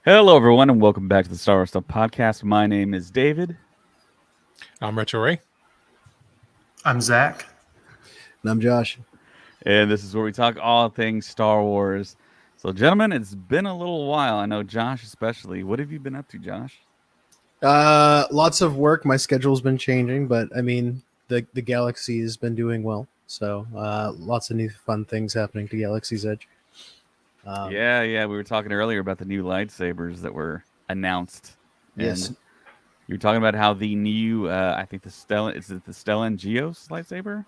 Hello, everyone, and welcome back to the Star Wars Stuff Podcast. My name is David. I'm Retro Ray. I'm Zach. And I'm Josh. And this is where we talk all things Star Wars. So, gentlemen, it's been a little while. I know Josh especially. What have you been up to, Josh? Lots of work. My schedule's been changing, but I mean, the Galaxy has been doing well. So lots of new fun things happening to Galaxy's Edge. Yeah. We were talking earlier about the new lightsabers that were announced. Yes. And you were talking about how the new, I think the Stellan Geos lightsaber?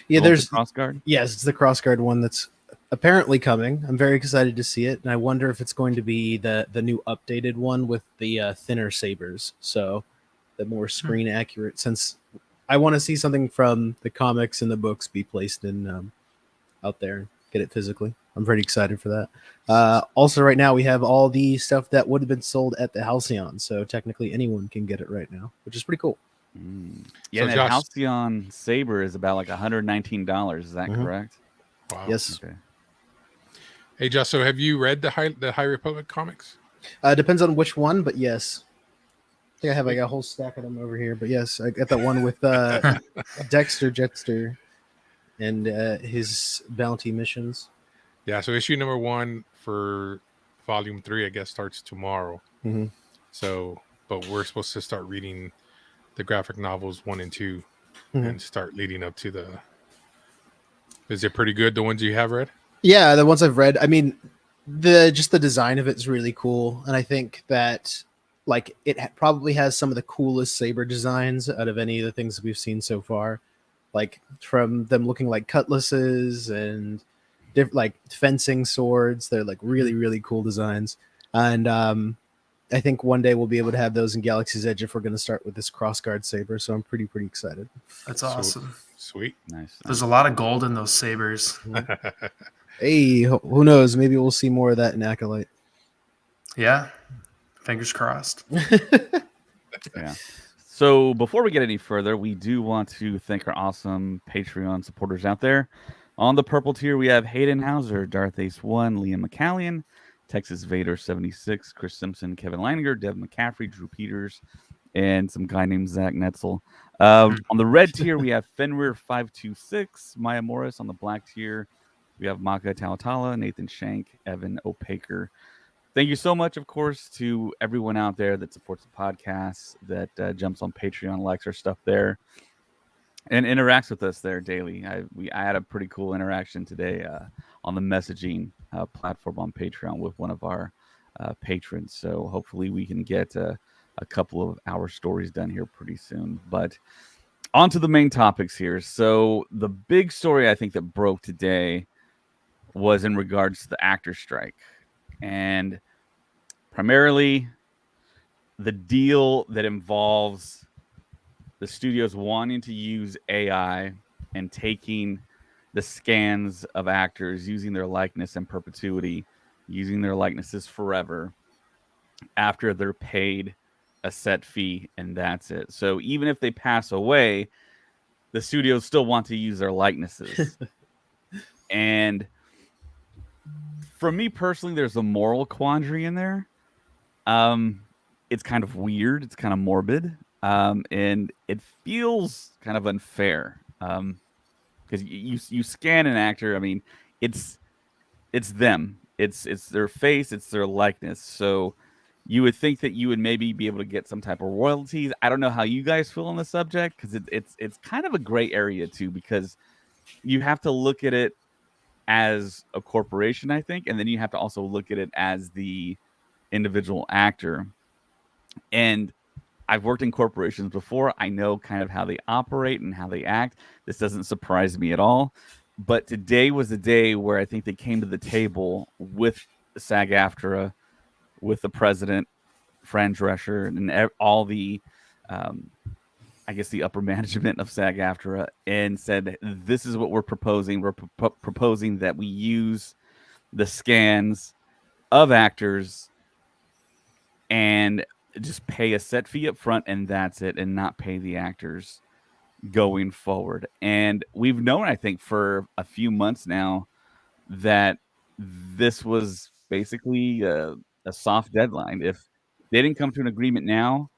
Yeah, there's the crossguard. Yes, it's the crossguard one that's apparently coming. I'm very excited to see it, and I wonder if it's going to be the new updated one with the thinner sabers, so the more screen accurate. Since I want to see something from the comics and the books be placed in out there and get it physically. I'm pretty excited for that. Also, right now we have all the stuff that would have been sold at the Halcyon, so technically anyone can get it right now, which is pretty cool. Yeah, So and that Josh- Halcyon saber is about like $119. Is that correct? Wow. Yes. Okay. Hey, Josh, so have you read the High Republic comics? Depends on which one, but yes. I think I have like a whole stack of them over here, but yes, I got that one with Dexter Jetster and his bounty missions. Yeah, so issue number 1 for volume 3, I guess, starts tomorrow. Mhm. So, but we're supposed to start reading the graphic novels 1 and 2 and start leading up to the... Is it pretty good, the ones you have read? Yeah, the ones I've read. I mean, the design of it is really cool, and I think that like it probably has some of the coolest saber designs out of any of the things that we've seen so far. Like from them looking like cutlasses and like fencing swords, they're like really really cool designs. And I think one day we'll be able to have those in Galaxy's Edge if we're going to start with this crossguard saber. So I'm pretty excited. That's awesome. Sweet. Nice. There's a lot of gold in those sabers. Hey, who knows? Maybe we'll see more of that in Acolyte. Yeah. Fingers crossed. Yeah. So before we get any further, we do want to thank our awesome Patreon supporters out there. On the purple tier, we have Hayden Hauser, Darth Ace 1, Liam McCallion, Texas Vader 76, Chris Simpson, Kevin Leininger, Dev McCaffrey, Drew Peters, and some guy named Zach Netzel. On the red tier, we have Fenrir 526, Maya Morris. On the black tier, we have Maka Talatala, Nathan Shank, Evan Opaker. Thank you so much, of course, to everyone out there that supports the podcast, that jumps on Patreon, likes our stuff there, and interacts with us there daily. I had a pretty cool interaction today on the messaging platform on Patreon with one of our patrons. So hopefully we can get a couple of our stories done here pretty soon. But on to the main topics here. So the big story I think that broke today was in regards to the actor strike. And primarily the deal that involves the studios wanting to use AI and taking the scans of actors, using their likeness in perpetuity, using their likenesses forever after they're paid a set fee, and that's it. So even if they pass away, the studios still want to use their likenesses. And for me personally, there's a moral quandary in there. It's kind of weird. It's kind of morbid. And it feels kind of unfair. Because you scan an actor. I mean, it's them. It's their face. It's their likeness. So you would think that you would maybe be able to get some type of royalties. I don't know how you guys feel on the subject, because it's kind of a gray area too, because you have to look at it as a corporation, I think, and then you have to also look at it as the individual actor. And I've worked in corporations before. I know kind of how they operate and how they act. This doesn't surprise me at all. But today was the day where I think they came to the table with SAG-AFTRA, with the president, Fran Drescher, and all the, I guess, the upper management of SAG-AFTRA, and said, this is what we're proposing. We're proposing that we use the scans of actors and just pay a set fee up front and that's it, and not pay the actors going forward. And we've known, I think, for a few months now that this was basically a soft deadline. If they didn't come to an agreement now,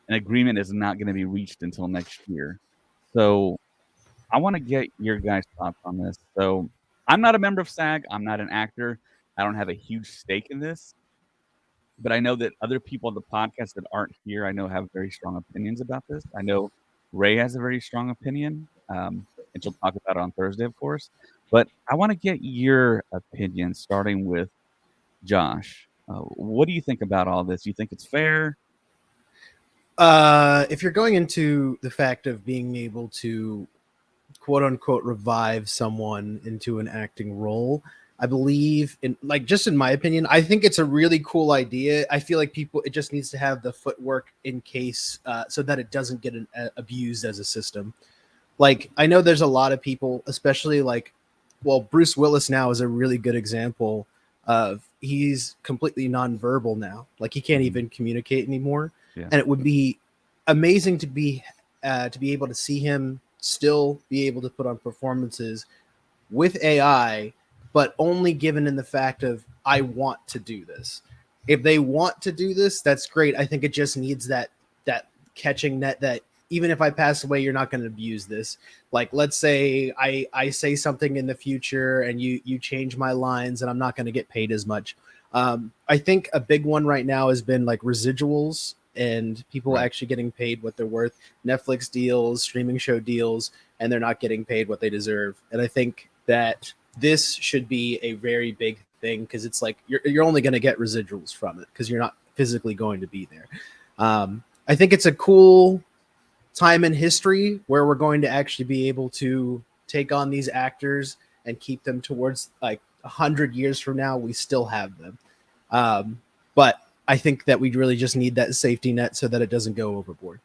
an agreement is not going to be reached until next year. So I want to get your guys' thoughts on this. So I'm not a member of SAG. I'm not an actor. I don't have a huge stake in this, but I know that other people on the podcast that aren't here, I know have very strong opinions about this. I know Ray has a very strong opinion, and she'll talk about it on Thursday, of course. But I want to get your opinion, starting with Josh. What do you think about all this? You think it's fair? If you're going into the fact of being able to quote unquote revive someone into an acting role, I believe in, like, just in my opinion, I think it's a really cool idea. I feel like people, it just needs to have the footwork in case, so that it doesn't get abused as a system. Like, I know there's a lot of people, especially like, well, Bruce Willis now is a really good example of, he's completely nonverbal now. Like, he can't even communicate anymore. Yeah. And it would be amazing to be able to see him still be able to put on performances with AI, but only given in the fact of, I want to do this. If they want to do this, that's great. I think it just needs that catching net, that even if I pass away, you're not going to abuse this. Like, let's say I say something in the future and you change my lines and I'm not going to get paid as much. I think a big one right now has been like residuals and people actually getting paid what they're worth. Netflix deals, streaming show deals, and they're not getting paid what they deserve. And I think that this should be a very big thing, because it's like you're only going to get residuals from it because you're not physically going to be there. I think it's a cool time in history where we're going to actually be able to take on these actors and keep them towards, like, 100 years from now, we still have them. But I think that we really just need that safety net so that it doesn't go overboard.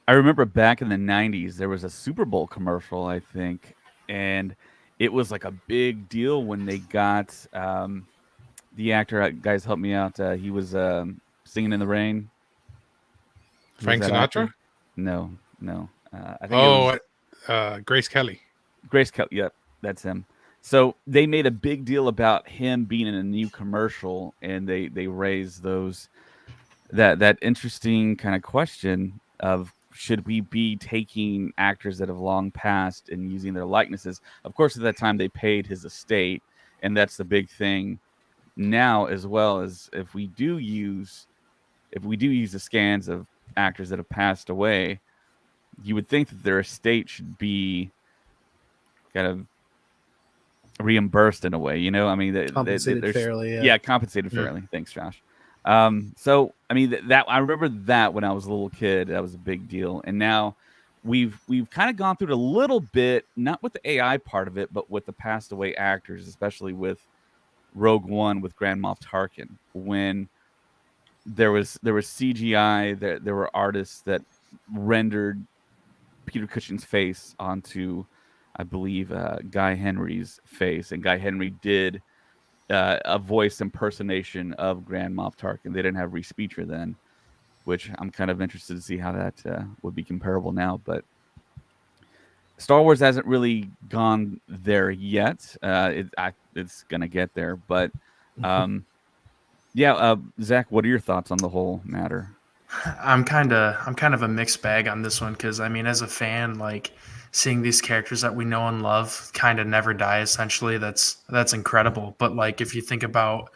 I remember back in the 90s, there was a Super Bowl commercial, I think, and it was like a big deal when they got the actor. Guys, help me out. He was Singing in the Rain. Frank Sinatra? No. I think it was Grace Kelly. Grace Kelly. Yep, that's him. So they made a big deal about him being in a new commercial, and they raised that interesting kind of question of, should we be taking actors that have long passed and using their likenesses? Of course, at that time they paid his estate, and that's the big thing now, as well as if we do use the scans of actors that have passed away, you would think that their estate should be kind of reimbursed in a way, I mean, Compensated fairly. Yeah, compensated fairly. Thanks, Josh. So I mean, that I remember that when I was a little kid, that was a big deal. And now we've kind of gone through it a little bit, not with the AI part of it, but with the passed away actors, especially with Rogue One with Grand Moff Tarkin, when there was CGI, there were artists that rendered Peter Cushing's face onto, I believe, Guy Henry's face, and Guy Henry did a voice impersonation of Grand Moff Tarkin. They didn't have Reese Beecher then, which I'm kind of interested to see how that would be comparable now. But Star Wars hasn't really gone there yet. It's gonna get there, but yeah. Zach, what are your thoughts on the whole matter? I'm kind of a mixed bag on this one, because I mean, as a fan, like, seeing these characters that we know and love kind of never die, essentially, that's incredible. But like, if you think about,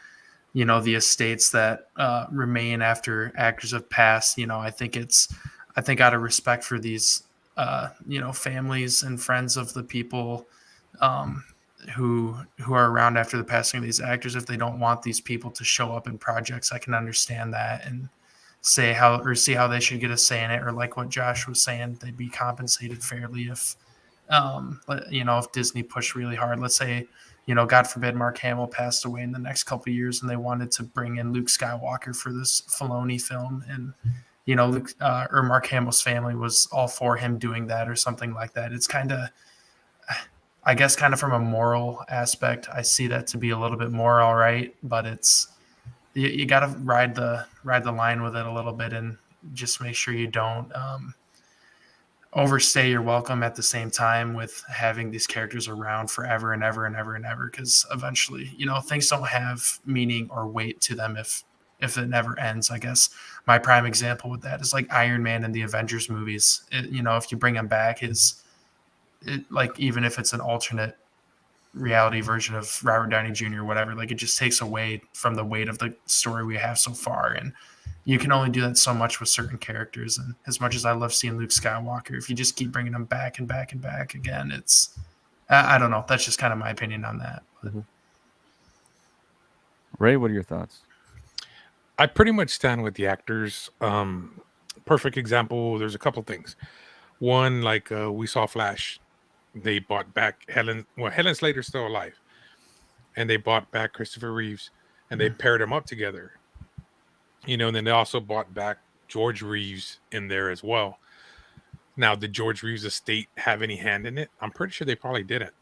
the estates that remain after actors have passed, I think out of respect for these families and friends of the people who are around after the passing of these actors, if they don't want these people to show up in projects, I can understand that and see how they should get a say in it, or like what Josh was saying, they'd be compensated fairly if if Disney pushed really hard. Let's say, God forbid, Mark Hamill passed away in the next couple of years and they wanted to bring in Luke Skywalker for this Filoni film, and Luke or Mark Hamill's family was all for him doing that or something like that. It's kind of, I guess, kind of from a moral aspect, I see that to be a little bit more all right, but it's you got to ride the line with it a little bit, and just make sure you don't overstay your welcome at the same time with having these characters around forever and ever and ever and ever, because eventually, things don't have meaning or weight to them if it never ends. I guess my prime example with that is like Iron Man in the Avengers movies. If you bring him back, like, even if it's an alternate reality version of Robert Downey Jr. or whatever, like, it just takes away from the weight of the story we have so far. And you can only do that so much with certain characters. And as much as I love seeing Luke Skywalker, if you just keep bringing him back and back and back again, it's, I don't know. That's just kind of my opinion on that. Mm-hmm. Ray, what are your thoughts? I pretty much stand with the actors. Perfect example. There's a couple things. One, like we saw Flash. They bought back Helen Slater's still alive, and they bought back Christopher Reeves, and they paired them up together. And then they also bought back George Reeves in there as well. Now, did George Reeves' estate have any hand in it? I'm pretty sure they probably didn't.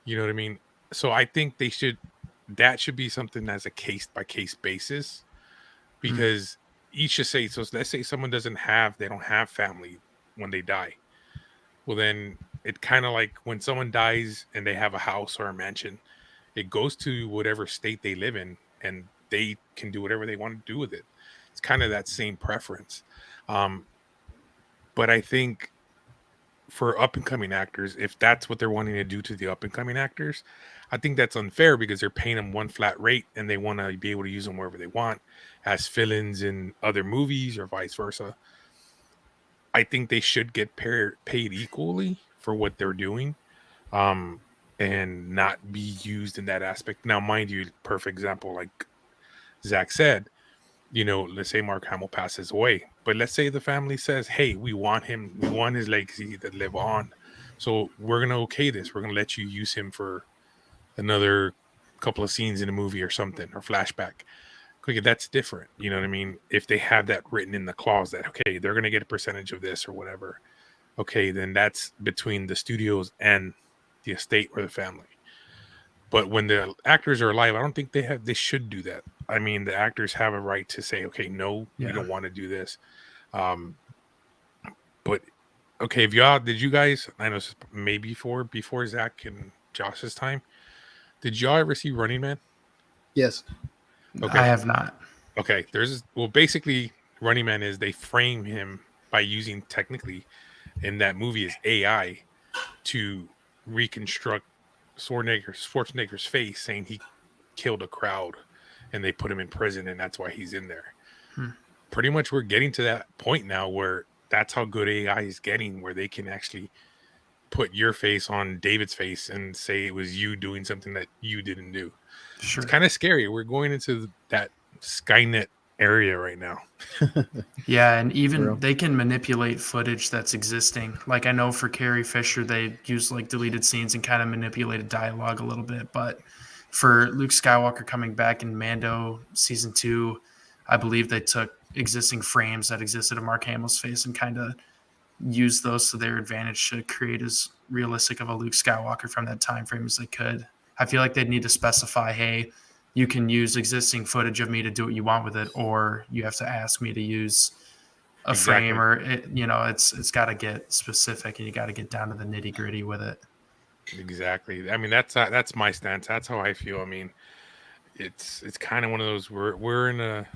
You know what I mean? So I think that should be something as a case by case basis, because each estate. So let's say someone they don't have family when they die. Well, then it kind of like when someone dies and they have a house or a mansion, it goes to whatever state they live in, and they can do whatever they want to do with it. It's kind of that same preference. But I think for up and coming actors, if that's what they're wanting to do to the up and coming actors, I think that's unfair, because they're paying them one flat rate and they want to be able to use them wherever they want as fill-ins in other movies or vice versa. I think they should get paid equally for what they're doing, and not be used in that aspect. Now, mind you, perfect example, like Zach said, let's say Mark Hamill passes away, but let's say the family says, hey, we want his legacy to live on, so we're going to okay this. We're going to let you use him for another couple of scenes in a movie or something, or flashback. Okay, that's different. You know what I mean? If they have that written in the clause that, okay, they're going to get a percentage of this or whatever, okay, then that's between the studios and the estate or the family. But when the actors are alive, I don't think they should do that. I mean, the actors have a right to say, okay, no, we don't want to do this. But okay, did you guys, I know maybe before Zach and Josh's time, did y'all ever see Running Man? Yes. Okay. I have not. Okay, basically Running Man is they frame him by using technically in that movie is AI to reconstruct Schwarzenegger's face, saying he killed a crowd and they put him in prison and that's why he's in there. Pretty much we're getting to that point now where that's how good AI is getting, where they can actually put your face on David's face and say it was you doing something that you didn't do. Sure. It's kind of scary. We're going into that Skynet area right now. Yeah, and even they can manipulate footage that's existing. Like, I know for Carrie Fisher, they used like deleted scenes and kind of manipulated dialogue a little bit. But for Luke Skywalker coming back in Mando season 2, I believe they took existing frames that existed of Mark Hamill's face and kind of used those to their advantage to create as realistic of a Luke Skywalker from that time frame as they could. I feel like they'd need to specify, hey, you can use existing footage of me to do what you want with it, or you have to ask me to use a frame, or it's got to get specific and you got to get down to the nitty gritty with it. Exactly. I mean, that's my stance. That's how I feel. I mean, it's kind of one of those, we're in a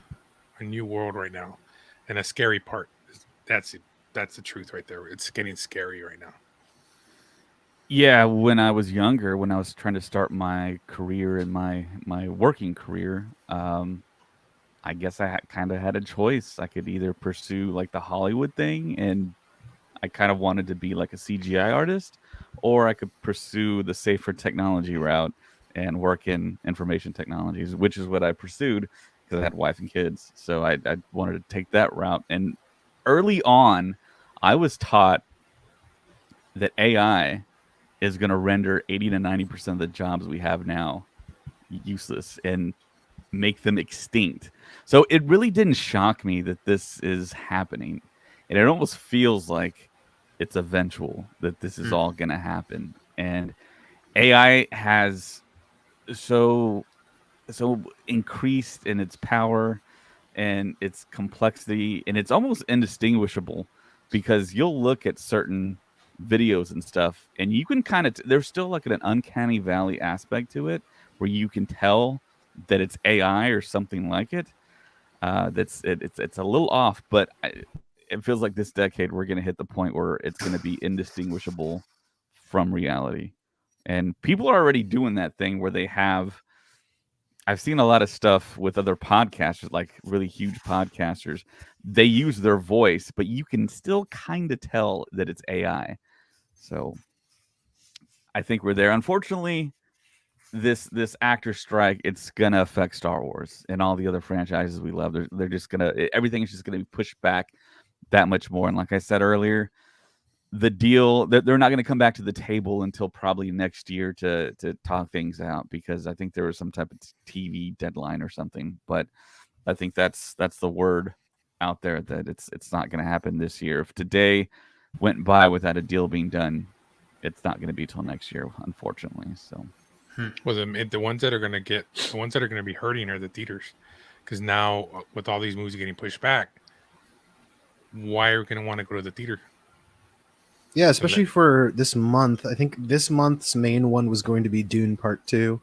new world right now, and a scary part. That's the truth right there. It's getting scary right now. Yeah, when I was younger, when I was trying to start my career and my working career, I guess I kind of had a choice. I could either pursue like the Hollywood thing, and I kind of wanted to be like a CGI artist, or I could pursue the safer technology route and work in information technologies, which is what I pursued because I had a wife and kids. So I wanted to take that route. And early on, I was taught that AI is going to render 80 to 90% of the jobs we have now useless and make them extinct. So it really didn't shock me that this is happening. And it almost feels like it's eventual that this is all going to happen. And AI has so so increased in its power and its complexity, and it's almost indistinguishable because you'll look at certain videos and stuff, and you can kind of there's still like an uncanny valley aspect to it where you can tell that it's AI or something like it. It's a little off, but it feels like this decade we're going to hit the point where it's going to be indistinguishable from reality, and people are already doing that thing where they have. I've seen a lot of stuff with other podcasters, like really huge podcasters. They use their voice, but you can still kind of tell that it's AI. So I think we're there. Unfortunately, this actor strike, it's gonna affect Star Wars and all the other franchises we love. They're just gonna everything is just gonna be pushed back that much more. And like I said earlier, the deal they're not going to come back to the table until probably next year to talk things out, because I think there was some type of TV deadline or something. But I think that's the word out there that it's not going to happen this year. If today went by without a deal being done, it's not going to be till next year, unfortunately. So, well, the ones that are going to be hurting are the theaters, because now with all these movies getting pushed back, why are we going to want to go to the theater? Yeah, especially for this month. I think this month's main one was going to be Dune Part 2.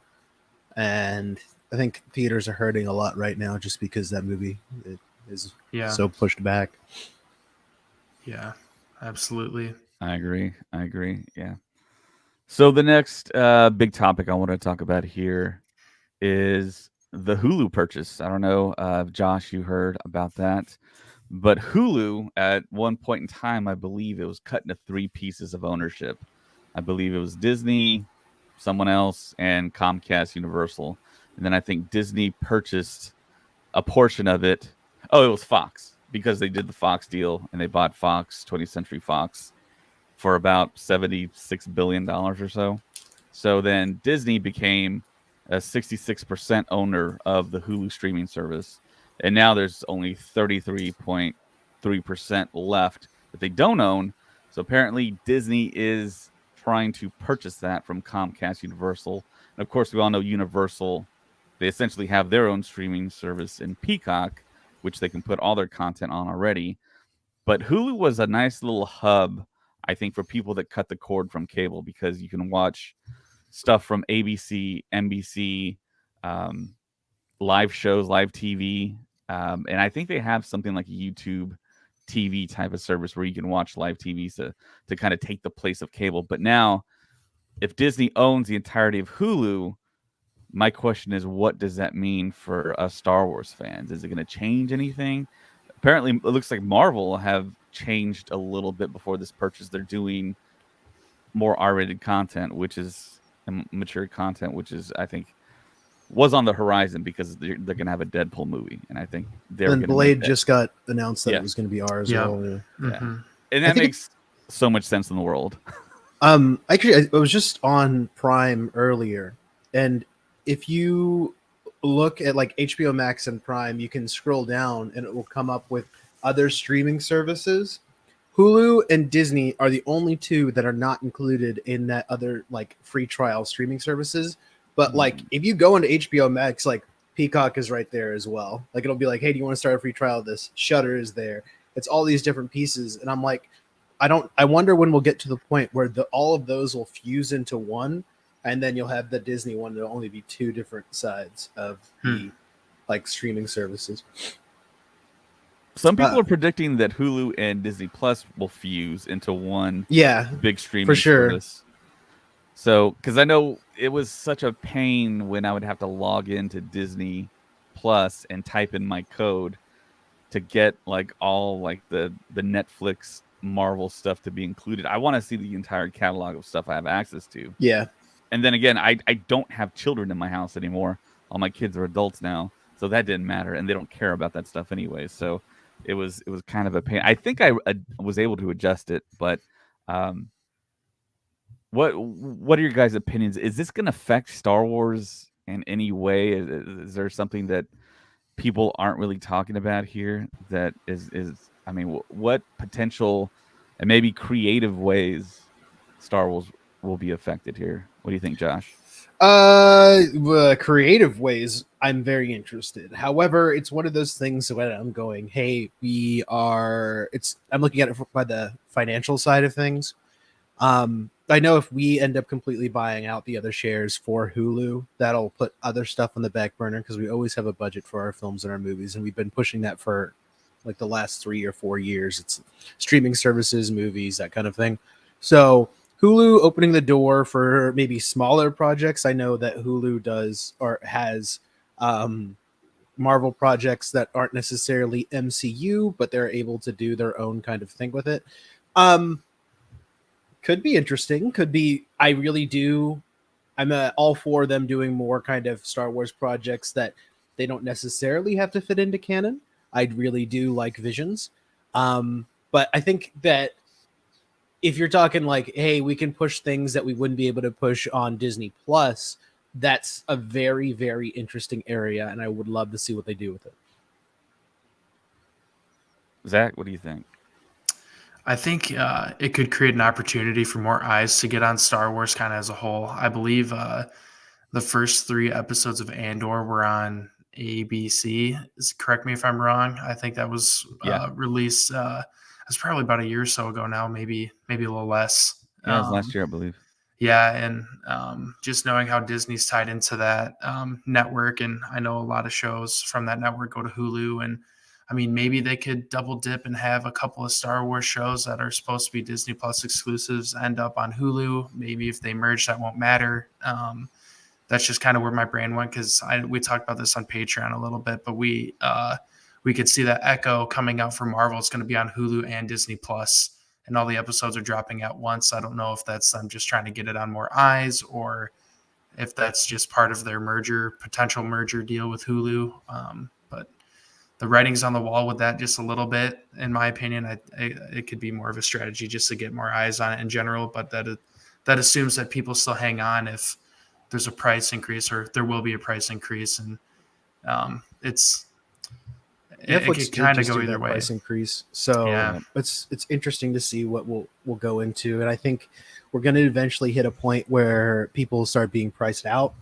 And I think theaters are hurting a lot right now just because that movie is so pushed back. Yeah, absolutely. I agree. Yeah. So the next big topic I want to talk about here is the Hulu purchase. I don't know, Josh, you heard about that. But Hulu, at one point in time, I believe it was cut into 3 pieces of ownership. I believe it was Disney, someone else, and Comcast Universal. And then I think Disney purchased a portion of it. Oh, it was Fox, because they did the Fox deal, and they bought Fox, 20th Century Fox, for about $76 billion or so. So then Disney became a 66% owner of the Hulu streaming service. And now there's only 33.3% left that they don't own. So apparently Disney is trying to purchase that from Comcast Universal. And of course, we all know Universal, they essentially have their own streaming service in Peacock, which they can put all their content on already. But Hulu was a nice little hub, I think, for people that cut the cord from cable, because you can watch stuff from ABC, NBC, live shows, live TV. And I think they have something like a YouTube TV type of service where you can watch live TV to kind of take the place of cable. But now, if Disney owns the entirety of Hulu, my question is, what does that mean for us Star Wars fans? Is it going to change anything? Apparently, it looks like Marvel have changed a little bit before this purchase. They're doing more R-rated content, which is mature content, which is, I think, was on the horizon, because they're going to have a Deadpool movie, and I think they're going to. Blade just got announced that it was going to be R as well. Yeah. Mm-hmm. And that makes so much sense in the world. Actually, I was just on Prime earlier, and if you look at like HBO Max and Prime, you can scroll down and it will come up with other streaming services. Hulu and Disney are the only 2 that are not included in that other like free trial streaming services. But like, if you go into HBO Max, like Peacock is right there as well. Like, it'll be like, hey, do you want to start a free trial of this? Shudder is there. It's all these different pieces, and I'm like, I wonder when we'll get to the point where all of those will fuse into one, and then you'll have the Disney one. There'll only be 2 different sides of the like streaming services. Some people are predicting that Hulu and Disney Plus will fuse into one big streaming for sure. service. So, because I know it was such a pain when I would have to log into Disney Plus and type in my code to get like all like the Netflix Marvel stuff to be included. I want to see the entire catalog of stuff I have access to. Yeah. And then again, I don't have children in my house anymore. All my kids are adults now, so that didn't matter, and they don't care about that stuff anyway. So it was kind of a pain. I think I was able to adjust it, but what are your guys' opinions? Is this going to affect Star Wars in any way? Is there something that people aren't really talking about here that is I mean, what potential and maybe creative ways Star Wars will be affected here? What do you think, Josh? Creative ways. I'm very interested. However, it's one of those things where I'm going, hey, I'm looking at it by the financial side of things. I know if we end up completely buying out the other shares for Hulu, that'll put other stuff on the back burner because we always have a budget for our films and our movies, and we've been pushing that for like the last 3 or 4 years. It's streaming services, movies, that kind of thing. So Hulu opening the door for maybe smaller projects. I know that Hulu does or has Marvel projects that aren't necessarily MCU, but they're able to do their own kind of thing with it. Um, could be interesting. Could be. I really do. I'm all for them doing more kind of Star Wars projects that they don't necessarily have to fit into canon. I really do like Visions. But I think that if you're talking like, hey, we can push things that we wouldn't be able to push on Disney Plus, that's a very, very interesting area, and I would love to see what they do with it. Zach, what do you think? I think it could create an opportunity for more eyes to get on Star Wars kind of as a whole. I believe the first 3 episodes of Andor were on ABC. Correct me if I'm wrong. I think that was released. It's probably about a year or so ago now, maybe a little less. Yeah, it was last year, I believe. Yeah, and just knowing how Disney's tied into that network, and I know a lot of shows from that network go to Hulu, and I mean, maybe they could double dip and have a couple of Star Wars shows that are supposed to be Disney Plus exclusives end up on Hulu. Maybe if they merge, that won't matter. That's just kind of where my brain went because we talked about this on Patreon a little bit, but we could see that Echo coming out for Marvel. It's going to be on Hulu and Disney Plus, and all the episodes are dropping at once. I don't know if that's them just trying to get it on more eyes or if that's just part of their potential merger deal with Hulu. But the writing's on the wall with that just a little bit, in my opinion. It could be more of a strategy just to get more eyes on it in general, but that assumes that people still hang on if there's a price increase, or there will be a price increase, and it could kind of go either way. Price increase, so Yeah. it's interesting to see what we'll go into, and I think we're going to eventually hit a point where people start being priced out.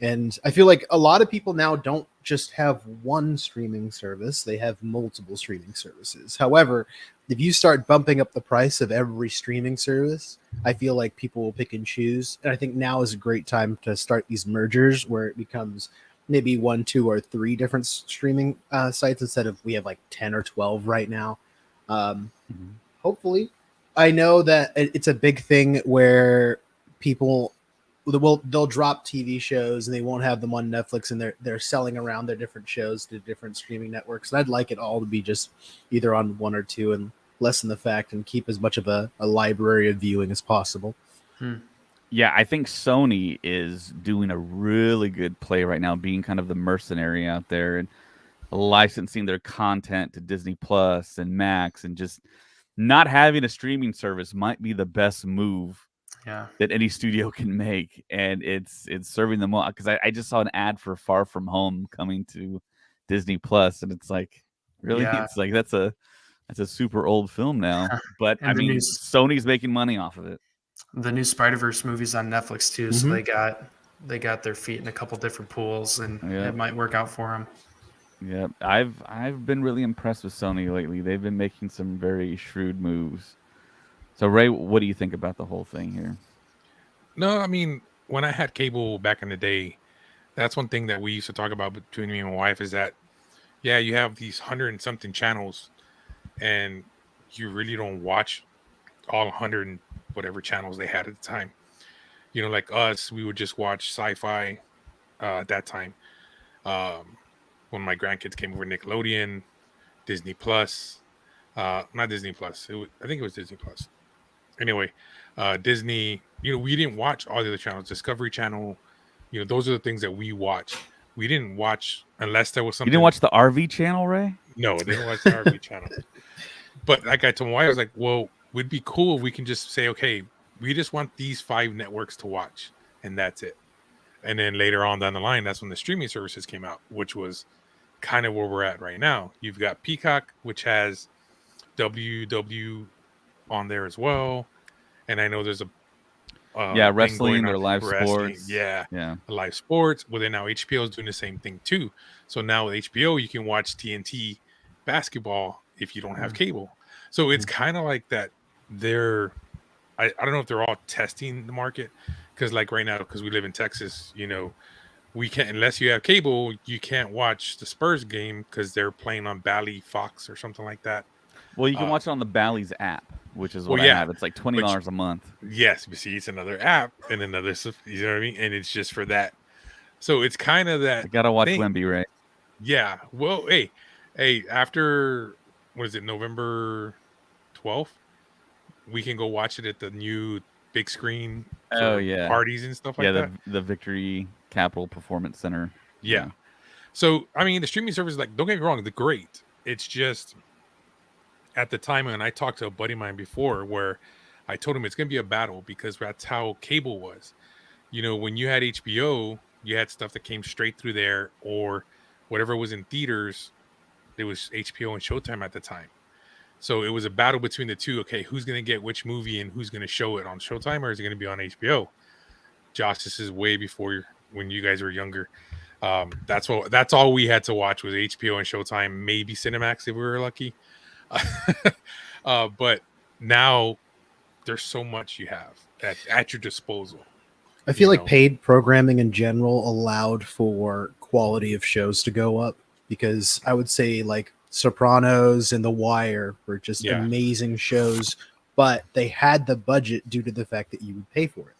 And I feel like a lot of people now don't just have one streaming service; they have multiple streaming services. However, if you start bumping up the price of every streaming service, I feel like people will pick and choose. And I think now is a great time to start these mergers where it becomes maybe 1, 2, or 3 different streaming sites instead of we have like 10 or 12 right now. Hopefully, I know that it's a big thing where people they'll drop TV shows and they won't have them on Netflix, and they're selling around their different shows to different streaming networks. And I'd like it all to be just either on 1 or 2 and lessen the fact and keep as much of a library of viewing as possible. Yeah, I think Sony is doing a really good play right now, being kind of the mercenary out there and licensing their content to Disney Plus and Max, and just not having a streaming service might be the best move that any studio can make, and it's serving them well. Because I just saw an ad for Far From Home coming to Disney Plus, and it's like, really, it's like that's a super old film now, but I mean, Sony's making money off of it. The new Spider-Verse movie's on Netflix too, so they got their feet in a couple different pools, and it might work out for them. Yeah, I've been really impressed with Sony lately. They've been making some very shrewd moves. So, Ray, what do you think about the whole thing here? No, I mean, when I had cable back in the day, that's one thing that we used to talk about between me and my wife is that, yeah, you have these 100 and something channels, and you really don't watch all 100 and whatever channels they had at the time. You know, like us, we would just watch sci-fi at that time. When my grandkids came over, Nickelodeon, Disney Plus, not Disney Plus. I think it was Disney Plus. Anyway, Disney, you know, we didn't watch all the other channels. Discovery Channel, you know, those are the things that we watched. We didn't watch unless there was something. You didn't watch the RV channel, Ray? No, I didn't watch the RV channel. But like I told my wife, I was like, well, it'd be cool if we can just say, okay, we just want these 5 networks to watch, and that's it. And then later on down the line, that's when the streaming services came out, which was kind of where we're at right now. You've got Peacock, which has WW on there as well, and I know there's Yeah, thing wrestling, going their on. live Wrestling, sports. yeah, Yeah. live sports. Well, then now HBO is doing the same thing too. So now with HBO, you can watch TNT basketball if you don't have cable. So it's kind of like that. They're I don't know if they're all testing the market because like right now, because we live in Texas, we can't unless you have cable, you can't watch the Spurs game because they're playing on Bally Fox or something like that. Well, you can Uh, watch it on the Bally's app, which is well, what I yeah, have. It's like but $20 a month. yes, but see, it's another app and another, you know what I mean, and it's just for that. So it's kind of I that gotta watch thing. Wemby, right? Yeah. Well, hey, after what is it, November 12th, we can go watch it at the new big screen Oh for yeah, parties and stuff yeah. like The that. the Victory Capital Performance Center. Yeah. Yeah. So I mean, the streaming service, like, don't get me wrong, they're great. It's just at the time, and I talked to a buddy of mine before, where I told him it's gonna be a battle because that's how cable was. When you had HBO, you had stuff that came straight through there, or whatever was in theaters. It was HBO and Showtime at the time. So it was a battle between the two. Okay, who's going to get which movie and who's going to show it on Showtime, or is it going to be on HBO? Josh, this is way before when you guys were younger. That's all we had to watch was HBO and Showtime, maybe Cinemax if we were lucky. But now there's so much you have at your disposal. I feel you like know? paid programming in general allowed for quality of shows to go up because I would say like Sopranos and The Wire were just Yeah. amazing shows, but they had the budget due to the fact that you would pay for it.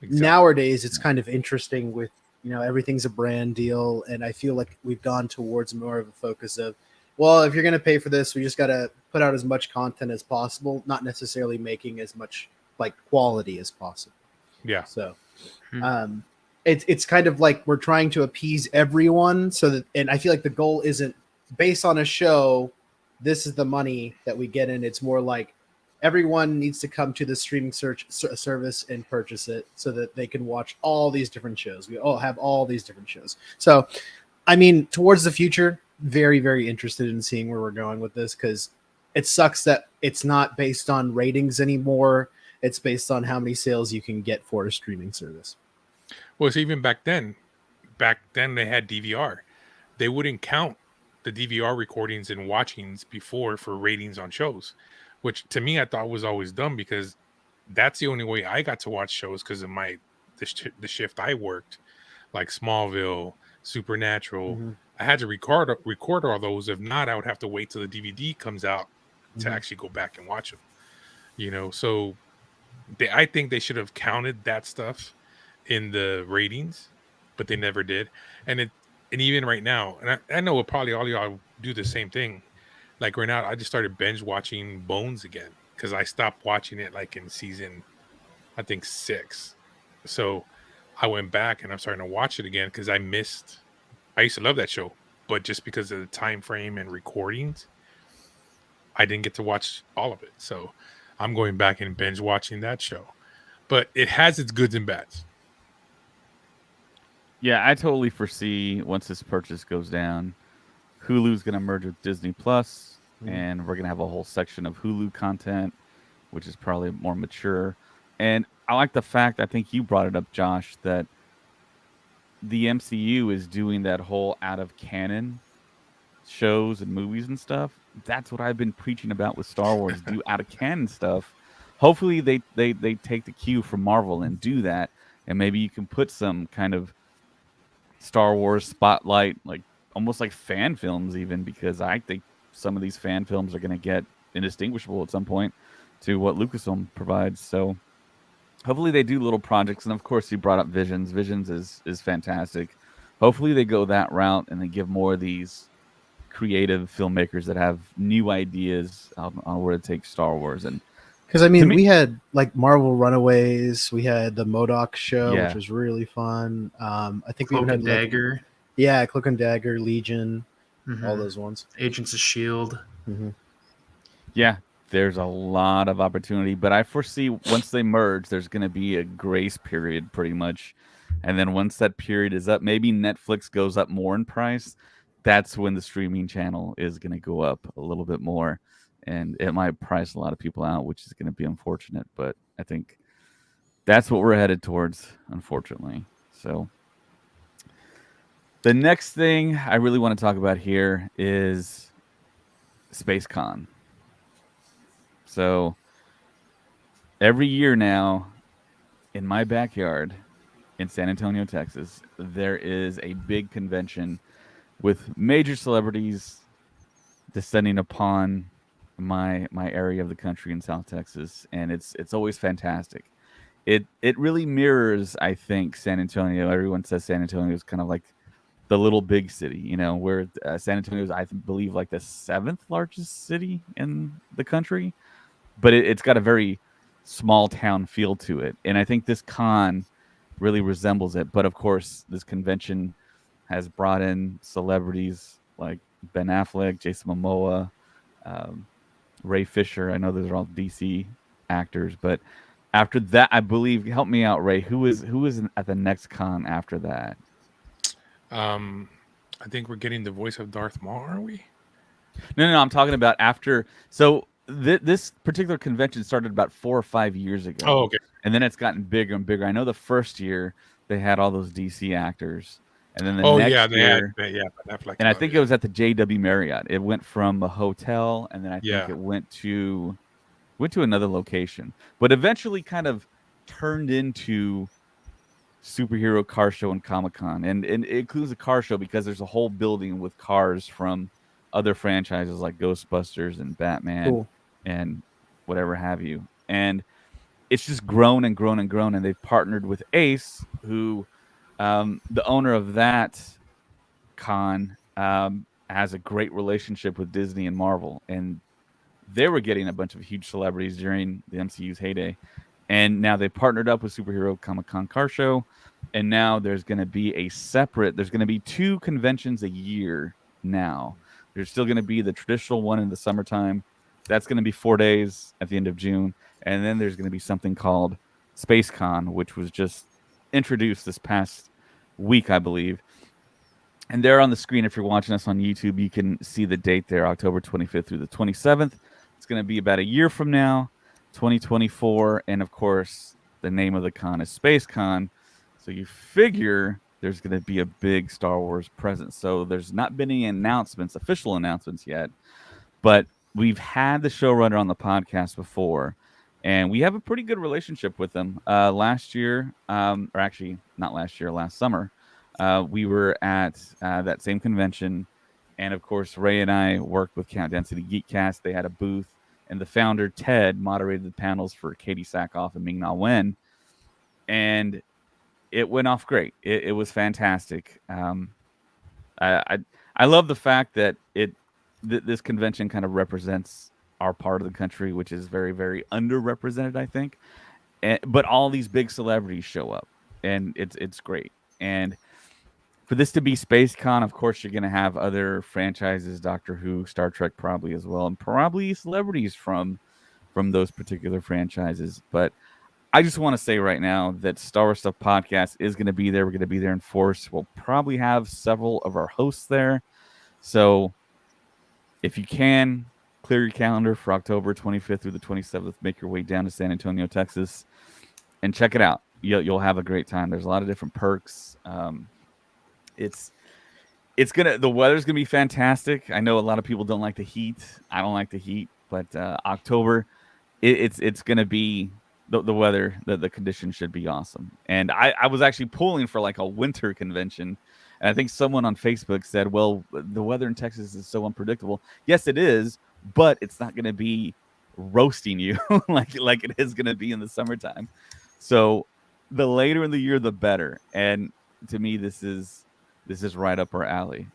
Exactly. Nowadays, it's kind of interesting with, everything's a brand deal. And I feel like we've gone towards more of a focus of, well, if you're going to pay for this, we just got to put out as much content as possible, not necessarily making as much like quality as possible. Yeah. So it's kind of like we're trying to appease everyone so that, and I feel like the goal isn't based on a show, this is the money that we get in. It's more like everyone needs to come to the streaming service and purchase it so that they can watch all these different shows. We all have all these different shows. So, I mean, towards the future, very, very interested in seeing where we're going with this because it sucks that it's not based on ratings anymore. It's based on how many sales you can get for a streaming service. Well, it's even back then they had DVR. They wouldn't count the DVR recordings and watchings before for ratings on shows, which to me I thought was always dumb because that's the only way I got to watch shows because of the shift I worked, like Smallville, Supernatural. Mm-hmm. I had to record all those. If not, I would have to wait till the DVD comes out to actually go back and watch them. So I think they should have counted that stuff in the ratings, but they never did. And even right now, and I know probably all y'all do the same thing. Like right now, I just started binge watching Bones again because I stopped watching it like in season, I think 6. So I went back and I'm starting to watch it again because I used to love that show, but just because of the time frame and recordings, I didn't get to watch all of it. So I'm going back and binge watching that show. But it has its goods and bads. Yeah, I totally foresee once this purchase goes down, Hulu's going to merge with Disney Plus, and we're going to have a whole section of Hulu content, which is probably more mature. And I like the fact, I think you brought it up, Josh, that the MCU is doing that whole out of canon shows and movies and stuff. That's what I've been preaching about with Star Wars. Do out of canon stuff. Hopefully they take the cue from Marvel and do that, and maybe you can put some kind of Star Wars spotlight, like almost like fan films, even, because I think some of these fan films are going to get indistinguishable at some point to what Lucasfilm provides. So hopefully they do little projects. And of course, you brought up Visions. Visions is fantastic. Hopefully they go that route and they give more of these creative filmmakers that have new ideas on where to take Star Wars. And because I mean, we had like Marvel Runaways, we had the MODOK show, Yeah. which was really fun. I think Cloak we even and had Dagger, Cloak and Dagger, Legion, all those ones. Agents of Shield. yeah, there's a lot of opportunity, but I foresee once they merge, there's going to be a grace period pretty much. And then once that period is up, maybe Netflix goes up more in price. That's when the streaming channel is going to go up a little bit more. And it might price a lot of people out, which is going to be unfortunate. But I think that's what we're headed towards, unfortunately. So the next thing I really want to talk about here is SpaceCon. So every year now, in my backyard in San Antonio, Texas, there is a big convention with major celebrities descending upon my area of the country in South Texas, and it's always fantastic. It really mirrors, I think, San Antonio. Everyone says San Antonio is kind of like the little big city, where San Antonio is, believe, like the seventh largest city in the country, but it's got a very small town feel to it, and I think this con really resembles it. But of course, this convention has brought in celebrities like Ben Affleck, Jason Momoa, um, Ray Fisher. I know those are all DC actors, but after that, I believe, help me out, Ray. Who is at the next con after that? I think we're getting the voice of Darth Maul, aren't we? No. I'm talking about after. So this particular convention started about 4 or 5 years ago. Oh, okay. And then it's gotten bigger and bigger. I know the first year they had all those DC actors, and then the Oh next yeah, they year, had Ben Affleck. and I think it was at the JW Marriott. It went from a hotel, and then I think Yeah. it went to another location, but eventually kind of turned into superhero car show and Comic-Con, and it includes a car show because there's a whole building with cars from other franchises like Ghostbusters and Batman Cool. and whatever have you. And it's just grown and grown and grown, and they've partnered with Ace, who the owner of that con has a great relationship with Disney and Marvel, and they were getting a bunch of huge celebrities during the MCU's heyday. And now they partnered up with Superhero Comic-Con Car Show, and now there's going to be there's going to be 2 conventions a year now. There's still going to be the traditional one in the summertime. That's going to be 4 days at the end of June. And then there's going to be something called SpaceCon, which was just introduced this past week, I believe. And there on the screen, if you're watching us on YouTube, you can see the date there, October 25th through the 27th. It's going to be about a year from now, 2024. And of course, the name of the con is SpaceCon. So you figure there's going to be a big Star Wars presence. So there's not been any official announcements yet, but we've had the showrunner on the podcast before, and we have a pretty good relationship with them. Last year, or actually not last year, last summer, we were at that same convention. And of course, Ray and I worked with Count Density Geekcast. They had a booth, and the founder, Ted, moderated the panels for Katie Sackhoff and Ming Na Wen. And it went off great. It was fantastic. I love the fact that this convention kind of represents our part of the country, which is very, very underrepresented, I think. But all these big celebrities show up, and it's great. And for this to be SpaceCon, of course, you're going to have other franchises, Doctor Who, Star Trek, probably as well, and probably celebrities from those particular franchises. But I just want to say right now that Star Wars Stuff Podcast is going to be there. We're going to be there in force. We'll probably have several of our hosts there. So if you can, clear your calendar for October 25th through the 27th. Make your way down to San Antonio, Texas, and check it out. You'll have a great time. There's a lot of different perks. The weather's gonna be fantastic. I know a lot of people don't like the heat. I don't like the heat, but October, it's gonna be the weather. The conditions should be awesome. And I was actually pulling for like a winter convention, and I think someone on Facebook said, "Well, the weather in Texas is so unpredictable." Yes, it is, but it's not gonna be roasting you like it is gonna be in the summertime. So the later in the year, the better. And to me, this is right up our alley.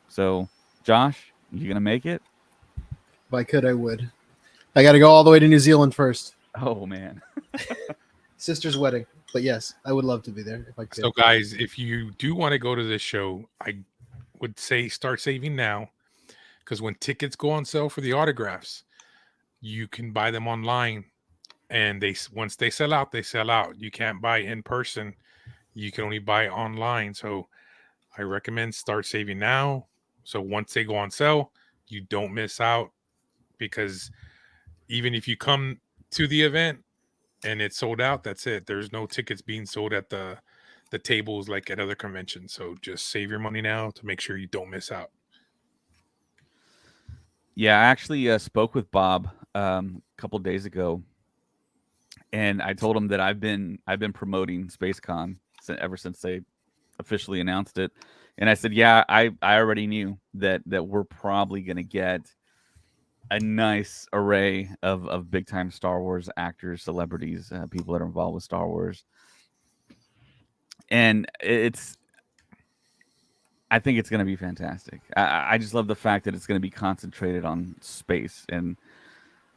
So, Josh, you gonna make it? If I could, I would. I got to go all the way to New Zealand first. Oh man, Sister's wedding. But yes, I would love to be there if I could. So, guys, if you do want to go to this show, I would say start saving now, because when tickets go on sale for the autographs, you can buy them online, and once they sell out, they sell out. You can't buy in person; you can only buy online. So, I recommend start saving now. So once they go on sale, you don't miss out, because even if you come to the event and it's sold out, that's it. There's no tickets being sold at the tables like at other conventions. So just save your money now to make sure you don't miss out. Yeah, I actually spoke with Bob a couple days ago, and I told him that I've been promoting SpaceCon ever since they officially announced it. And I said, yeah, I already knew that we're probably going to get a nice array of big time Star Wars actors, celebrities, people that are involved with Star Wars. And I think it's going to be fantastic. I just love the fact that it's going to be concentrated on space. And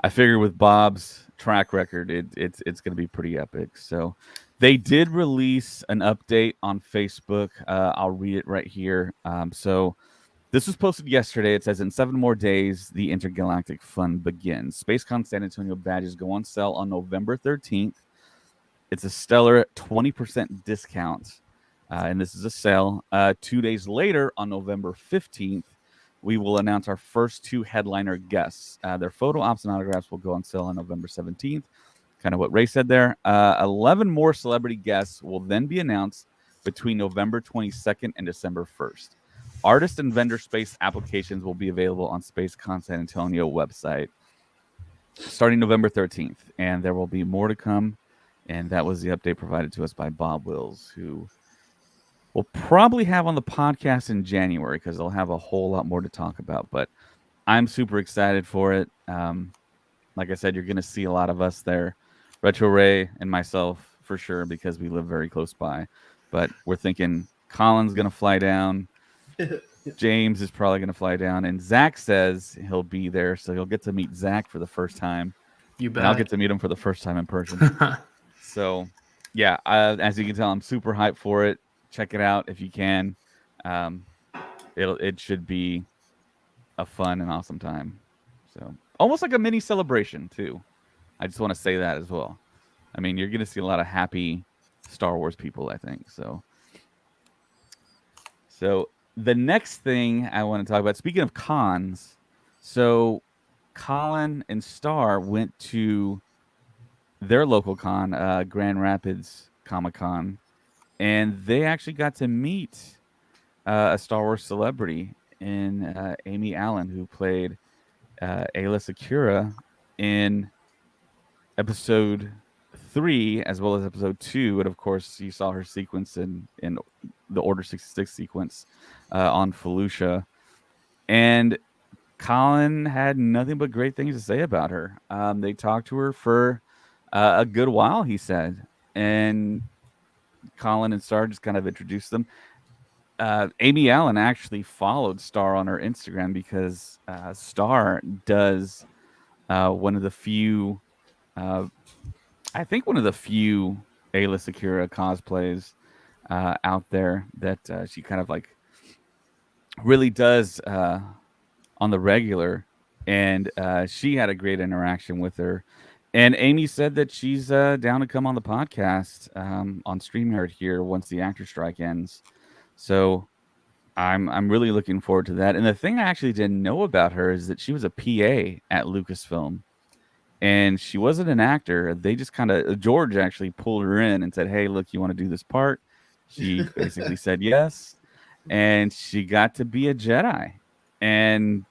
I figure with Bob's track record, it's going to be pretty epic. So they did release an update on Facebook. I'll read it right here. So this was posted yesterday. It says, in 7 more days, the intergalactic fun begins. SpaceCon San Antonio badges go on sale on November 13th. It's a stellar 20% discount. And this is a sale. 2 days later, on November 15th, we will announce our first 2 headliner guests. Their photo ops and autographs will go on sale on November 17th. Kind of what Ray said there. 11 more celebrity guests will then be announced between November 22nd and December 1st. Artist and vendor space applications will be available on SpaceCon San Antonio website starting November 13th. And there will be more to come. And that was the update provided to us by Bob Wills, who we'll probably have on the podcast in January because they'll have a whole lot more to talk about. But I'm super excited for it. Like I said, you're going to see a lot of us there. Retro Ray and myself for sure, because we live very close by. But we're thinking Colin's going to fly down. James is probably going to fly down. And Zach says he'll be there. So you'll get to meet Zach for the first time. You bet. And I'll get to meet him for the first time in person. So, yeah, as you can tell, I'm super hyped for it. Check it out if you can. It should be a fun and awesome time. So almost like a mini celebration too. I just want to say that as well. I mean, you're going to see a lot of happy Star Wars people, I think. So the next thing I want to talk about, speaking of cons, so Colin and Star went to their local con, Grand Rapids Comic-Con, and they actually got to meet a Star Wars celebrity in Amy Allen, who played Ayla Secura in episode 3 as well as episode 2. And of course, you saw her sequence in the Order 66 sequence on Felucia. And Colin had nothing but great things to say about her. They talked to her for a good while, he said. And Colin and Star just kind of introduced them. Amy Allen actually followed Star on her Instagram because Star does one of the few, I think one of the few Ayla Secura cosplays out there that she kind of like really does on the regular. And she had a great interaction with her. And Amy said that she's down to come on the podcast on StreamYard here once the actor strike ends. So I'm really looking forward to that. And the thing I actually didn't know about her is that she was a PA at Lucasfilm, and she wasn't an actor. They just kind of, George actually pulled her in and said, "Hey, look, you want to do this part?" She basically said yes, and she got to be a Jedi. And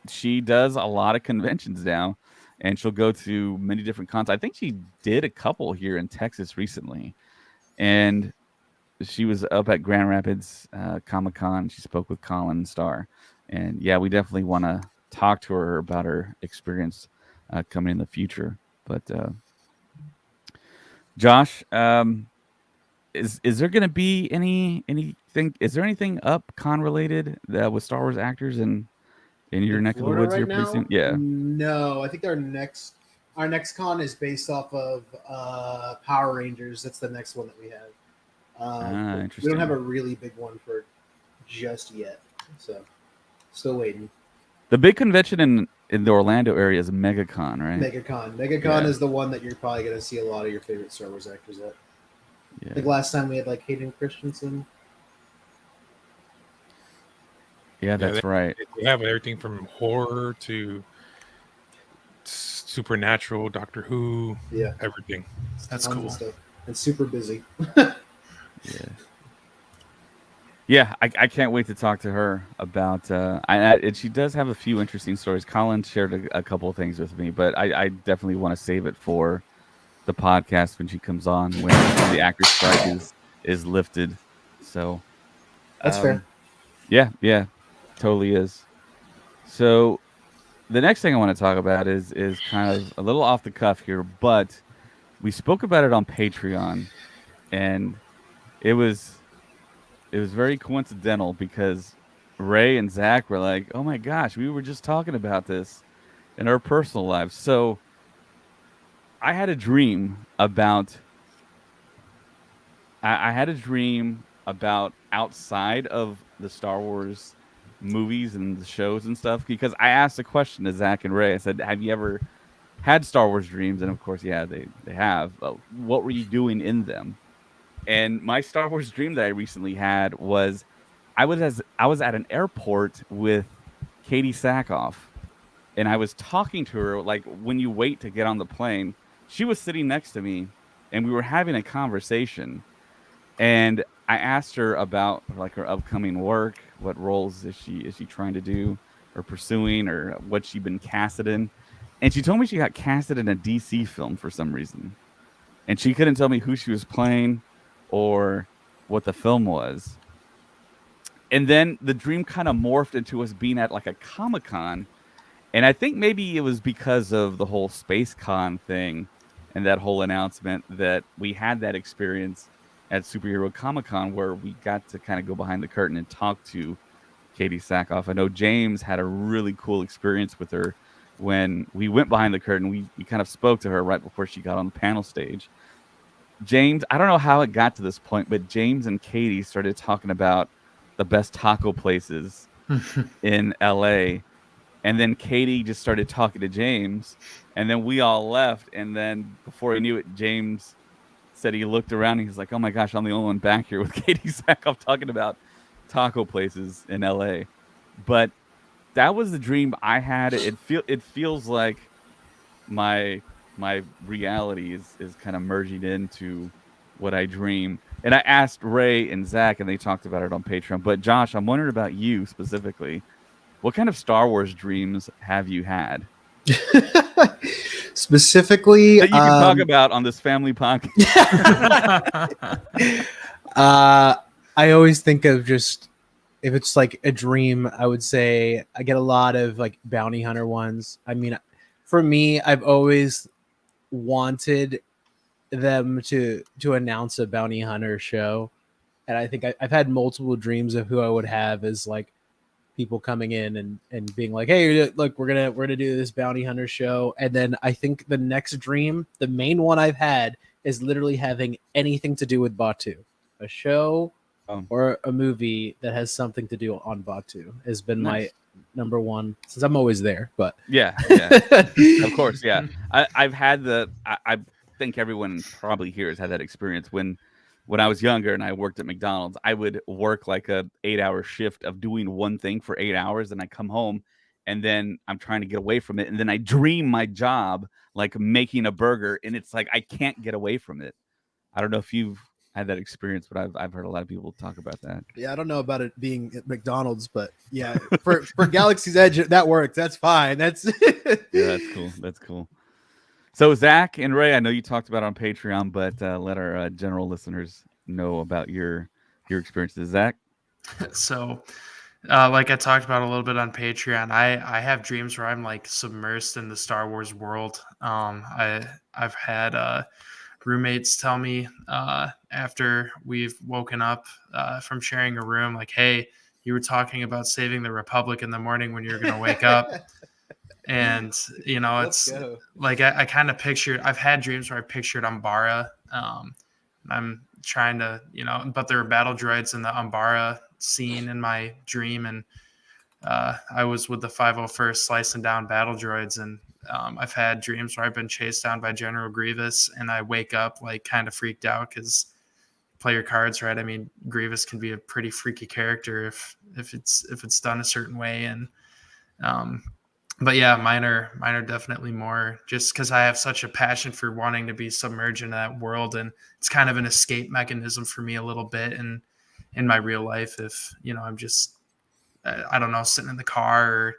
she does a lot of conventions now, and she'll go to many different cons. I think she did a couple here in Texas recently, and she was up at Grand Rapids Comic-Con. She spoke with Colin and Star. And yeah, we definitely want to talk to her about her experience coming in the future. But Josh, is there going to be anything? Is there anything up con related with Star Wars actors in your neck of the woods here pretty soon? Yeah. No, I think our next con is based off of Power Rangers. That's the next one that we have. Interesting. We don't have a really big one for just yet, so still waiting. The big convention in the Orlando area is MegaCon, right? MegaCon is the one that you're probably going to see a lot of your favorite Star Wars actors at. Yeah. I think last time we had like Hayden Christensen. Yeah, that's right. They have everything from horror to Supernatural, Doctor Who, Yeah, everything. That's tons cool. of stuff. And super busy. Yeah, I can't wait to talk to her about. And she does have a few interesting stories. Colin shared a couple of things with me, but I definitely want to save it for the podcast when she comes on when the actor strike is lifted. So, That's fair. yeah, totally is. So the next thing I want to talk about is kind of a little off the cuff here, but we spoke about it on Patreon, and it was very coincidental because Ray and Zach were like, "Oh my gosh, we were just talking about this in our personal lives." So I had a dream about I had a dream about outside of the Star Wars movies and the shows and stuff because I asked a question to Zach and Ray. I said, "Have you ever had Star Wars dreams?" And of course, yeah, they have. What were you doing in them? And my Star Wars dream that I recently had was I was at an airport with Katie Sackhoff, and I was talking to her like when you wait to get on the plane. She was sitting next to me, and we were having a conversation. And I asked her about like her upcoming work, what roles is she trying to do or pursuing, or what she'd been casted in. And she told me she got casted in a DC film for some reason, and she couldn't tell me who she was playing or what the film was. And then the dream kind of morphed into us being at like a Comic Con, and I think maybe it was because of the whole Space Con thing and that whole announcement that we had that experience at Superhero Comic Con where we got to kind of go behind the curtain and talk to Katie Sackhoff. I know James had a really cool experience with her when we went behind the curtain. We kind of spoke to her right before she got on the panel stage. James, I don't know how it got to this point, but James and Katie started talking about the best taco places in LA. And then Katie just started talking to James, and then we all left. And then before he knew it, James said he looked around and he's like, "Oh my gosh, I'm the only one back here with Katie Sackhoff talking about taco places in LA." But that was the dream I had. It feels like my reality is kind of merging into what I dream. And I asked Ray and Zach, and they talked about it on Patreon. But Josh, I'm wondering about you specifically. What kind of Star Wars dreams have you had Specifically, that you can talk about on this family podcast? I always think of just if it's like a dream, I would say I get a lot of like bounty hunter ones. I mean, for me, I've always wanted them to announce a bounty hunter show, and I think I've had multiple dreams of who I would have as like people coming in and being like, "Hey, look, we're gonna do this bounty hunter show." And then I think the next dream, the main one I've had, is literally having anything to do with Batu, a show or a movie that has something to do on Batu has been Nice. my number one since I'm always there. But Yeah, of course, yeah. I've had I think everyone probably here has had that experience when I was younger and I worked at McDonald's. I would work like a 8-hour shift of doing one thing for 8 hours, and I come home, and then I'm trying to get away from it, and then I dream my job like making a burger, and it's like I can't get away from it. I don't know if you've had that experience, but I've heard a lot of people talk about that. yeah, I don't know about it being at McDonald's, but yeah, for Galaxy's Edge, that works. That's fine. That's Yeah, that's cool. That's cool. So Zach and Ray, I know you talked about it on Patreon, but let our general listeners know about your experiences. Zach? So, like I talked about a little bit on Patreon, I have dreams where I'm like submersed in the Star Wars world. I've had roommates tell me after we've woken up from sharing a room, like, "Hey, you were talking about saving the Republic in the morning when you're going to wake up." And Let's it's go. like I kind of pictured. I've had dreams where I pictured Umbara. I'm trying to, but there are battle droids in the Umbara scene in my dream, and I was with the 501st slicing down battle droids, and I've had dreams where I've been chased down by General Grievous, and I wake up like kind of freaked out because play your cards right. I mean, Grievous can be a pretty freaky character if it's done a certain way, and But yeah, mine are definitely more just because I have such a passion for wanting to be submerged in that world, and it's kind of an escape mechanism for me a little bit in my real life. If I'm just I don't know, sitting in the car or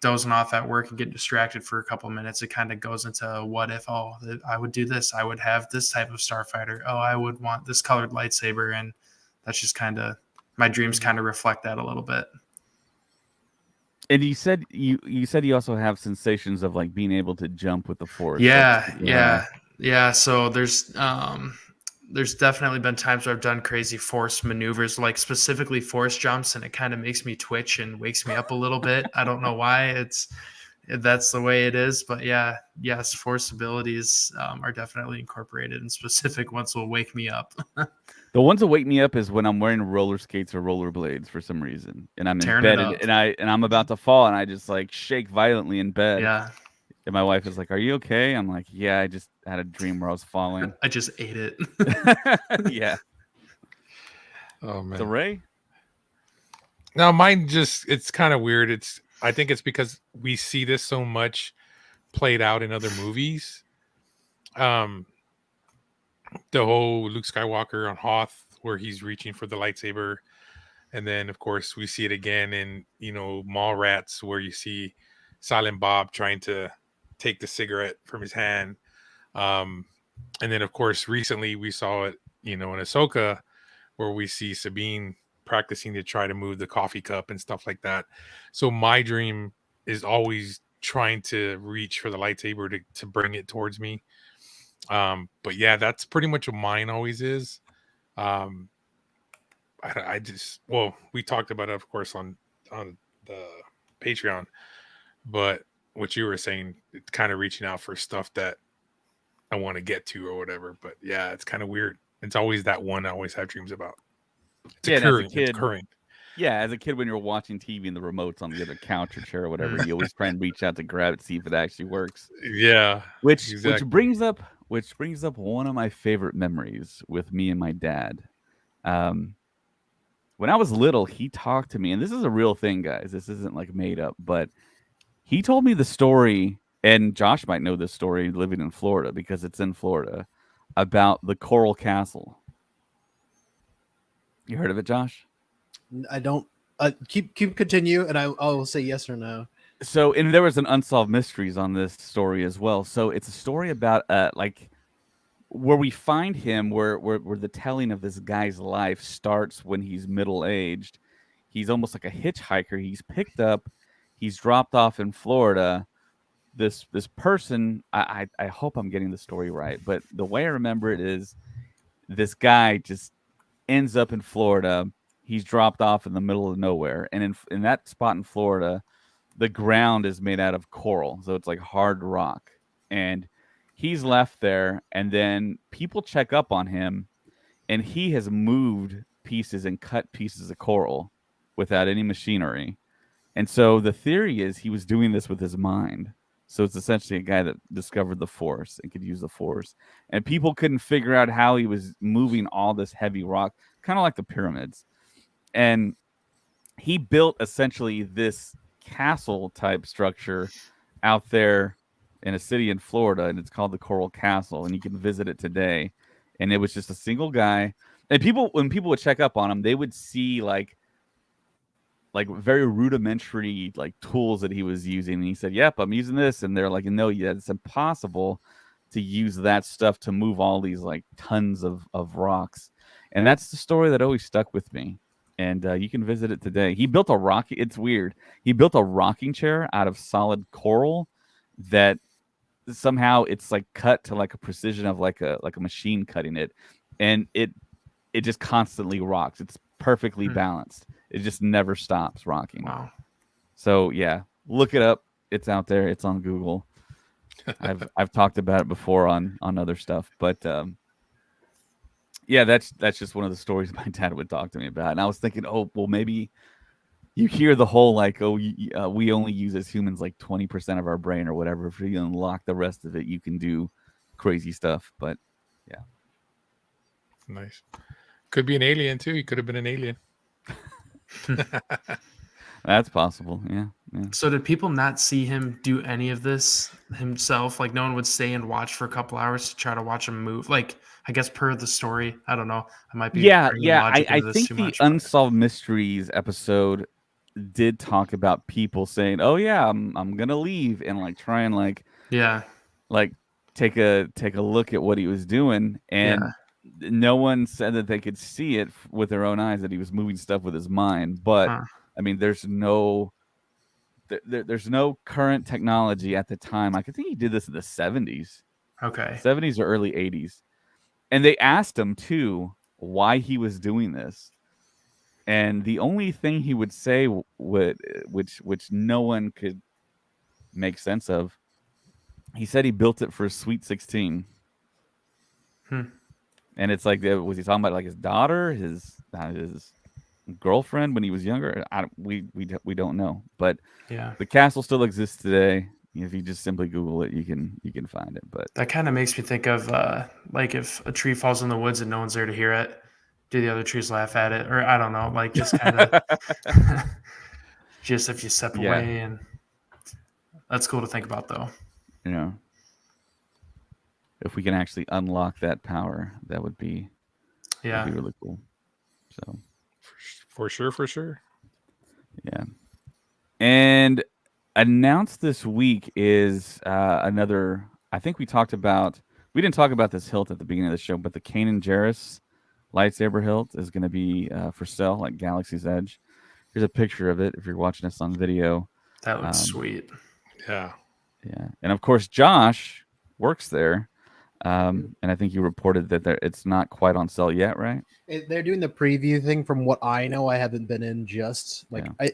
dozing off at work and get distracted for a couple of minutes, it kind of goes into what if, oh, I would do this, I would have this type of starfighter, oh, I would want this colored lightsaber, and that's just kind of my dreams kind of reflect that a little bit. And you said you also have sensations of like being able to jump with the force. Yeah. So there's definitely been times where I've done crazy force maneuvers, like specifically force jumps, and it kind of makes me twitch and wakes me up a little bit. I don't know why that's the way it is, but yeah, yes, force abilities are definitely incorporated, and specific ones will wake me up. The ones that wake me up is when I'm wearing roller skates or rollerblades for some reason, and I'm in Tearing it bed up. and I'm about to fall, and I just like shake violently in bed. Yeah, And my wife is like, "Are you okay?" I'm like, "Yeah, I just had a dream where I was falling." I just ate it. Yeah. Oh man. So Ray, Now mine it's kind of weird. I think it's because we see this so much played out in other movies. The whole Luke Skywalker on Hoth where he's reaching for the lightsaber, and then of course we see it again in Mallrats where you see Silent Bob trying to take the cigarette from his hand. And then of course recently we saw it in Ahsoka where we see Sabine practicing to try to move the coffee cup and stuff like that. So my dream is always trying to reach for the lightsaber to bring it towards me. But yeah, that's pretty much what mine always is. Um, I just, well, we talked about it, of course, on the Patreon, but what you were saying, it's kind of reaching out for stuff that I want to get to or whatever. But yeah, it's kind of weird. It's always that one I always have dreams about. It's yeah, and as a occurring. It's kid, occurring. yeah, as a kid when you're watching TV and the remote's on the other couch or chair or whatever, you always try and reach out to grab it, see if it actually works. Yeah, Which exactly. brings up one of my favorite memories with me and my dad. When I was little, he talked to me, and this is a real thing, guys. This isn't like made up, but he told me the story, and Josh might know this story living in Florida because it's in Florida, about the Coral Castle. You heard of it, Josh? I don't. Keep continue, and I will say yes or no. So, and there was an unsolved mysteries on this story as well. So it's a story about like where we find him, where the telling of this guy's life starts when he's middle aged. He's almost like a hitchhiker. He's picked up, he's dropped off in Florida. This person, I hope I'm getting the story right, but the way I remember it is this guy just ends up in Florida. He's dropped off in the middle of nowhere, and in that spot in Florida, the ground is made out of coral, so it's like hard rock, and he's left there. And then people check up on him, and he has moved pieces and cut pieces of coral without any machinery. And so the theory is he was doing this with his mind. So it's essentially a guy that discovered the force and could use the force. And people couldn't figure out how he was moving all this heavy rock, kind of like the pyramids. And he built essentially this castle type structure out there in a city in Florida, and it's called the Coral Castle, and you can visit it today. And it was just a single guy. And when people would check up on him, they would see like very rudimentary like tools that he was using, and he said, "Yep, I'm using this," and they're like, "No, yeah, it's impossible to use that stuff to move all these like tons of rocks." And that's the story that always stuck with me. And you can visit it today. He built a rocking. It's weird. He built a rocking chair out of solid coral that somehow it's like cut to like a precision of like a machine cutting it, and it just constantly rocks. It's perfectly balanced. It just never stops rocking. Wow. So yeah, look it up. It's out there. It's on Google. I've talked about it before on other stuff, but yeah, that's just one of the stories my dad would talk to me about. And I was thinking, oh, well, maybe you hear the whole like, oh, we only use as humans like 20% of our brain or whatever. If you unlock the rest of it, you can do crazy stuff. But yeah, Nice. Could be an alien too. He could have been an alien. that's possible. Yeah. So did people not see him do any of this himself? Like no one would stay and watch for a couple hours to try to watch him move. Like I guess per the story, I don't know. I might be Yeah, bringing yeah. logic I into this think too the much. But Unsolved Mysteries episode did talk about people saying, "Oh yeah, I'm gonna leave," and like try and like yeah, take a look at what he was doing, and no one said that they could see it with their own eyes that he was moving stuff with his mind. But I mean, there's no current technology at the time. I think he did this in the 70s. Okay. 70s or early 80s. And they asked him too why he was doing this. And the only thing he would say which no one could make sense of, he said he built it for Sweet 16. And it's like, was he talking about like his daughter, his girlfriend when he was younger? We don't know. But the castle still exists today. If you just simply Google it, you can find it. But that kind of makes me think of like if a tree falls in the woods and no one's there to hear it, do the other trees laugh at it? Or I don't know, like just kind of just if you step away, and that's cool to think about though. You know, if we can actually unlock that power, that would be really cool. So for sure. Yeah. And announced this week is another. I think we didn't talk about this hilt at the beginning of the show, but the Kanan Jarrus lightsaber hilt is going to be for sale at Galaxy's Edge. Here's a picture of it if you're watching us on video. That looks sweet. Yeah. And of course Josh works there. And I think you reported that it's not quite on sale yet, right? They're doing the preview thing. From what I know, I haven't been in just like I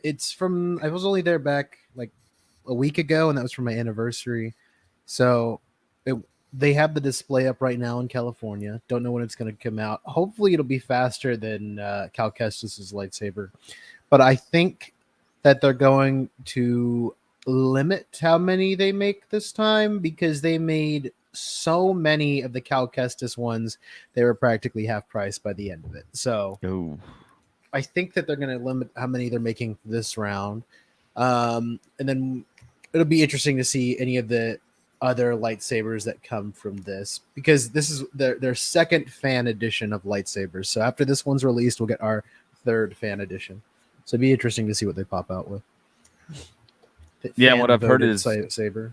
was only there back like a week ago, and that was for my anniversary. So they have the display up right now in California. Don't know when it's going to come out. Hopefully, it'll be faster than Cal Kestis's lightsaber. But I think that they're going to limit how many they make this time because they made so many of the Cal Kestis ones, they were practically half price by the end of it. So I think that they're going to limit how many they're making this round. And then it'll be interesting to see any of the other lightsabers that come from this, because this is their second fan edition of lightsabers. So after this one's released, we'll get our third fan edition. So it'd be interesting to see what they pop out with. What I've heard is saber.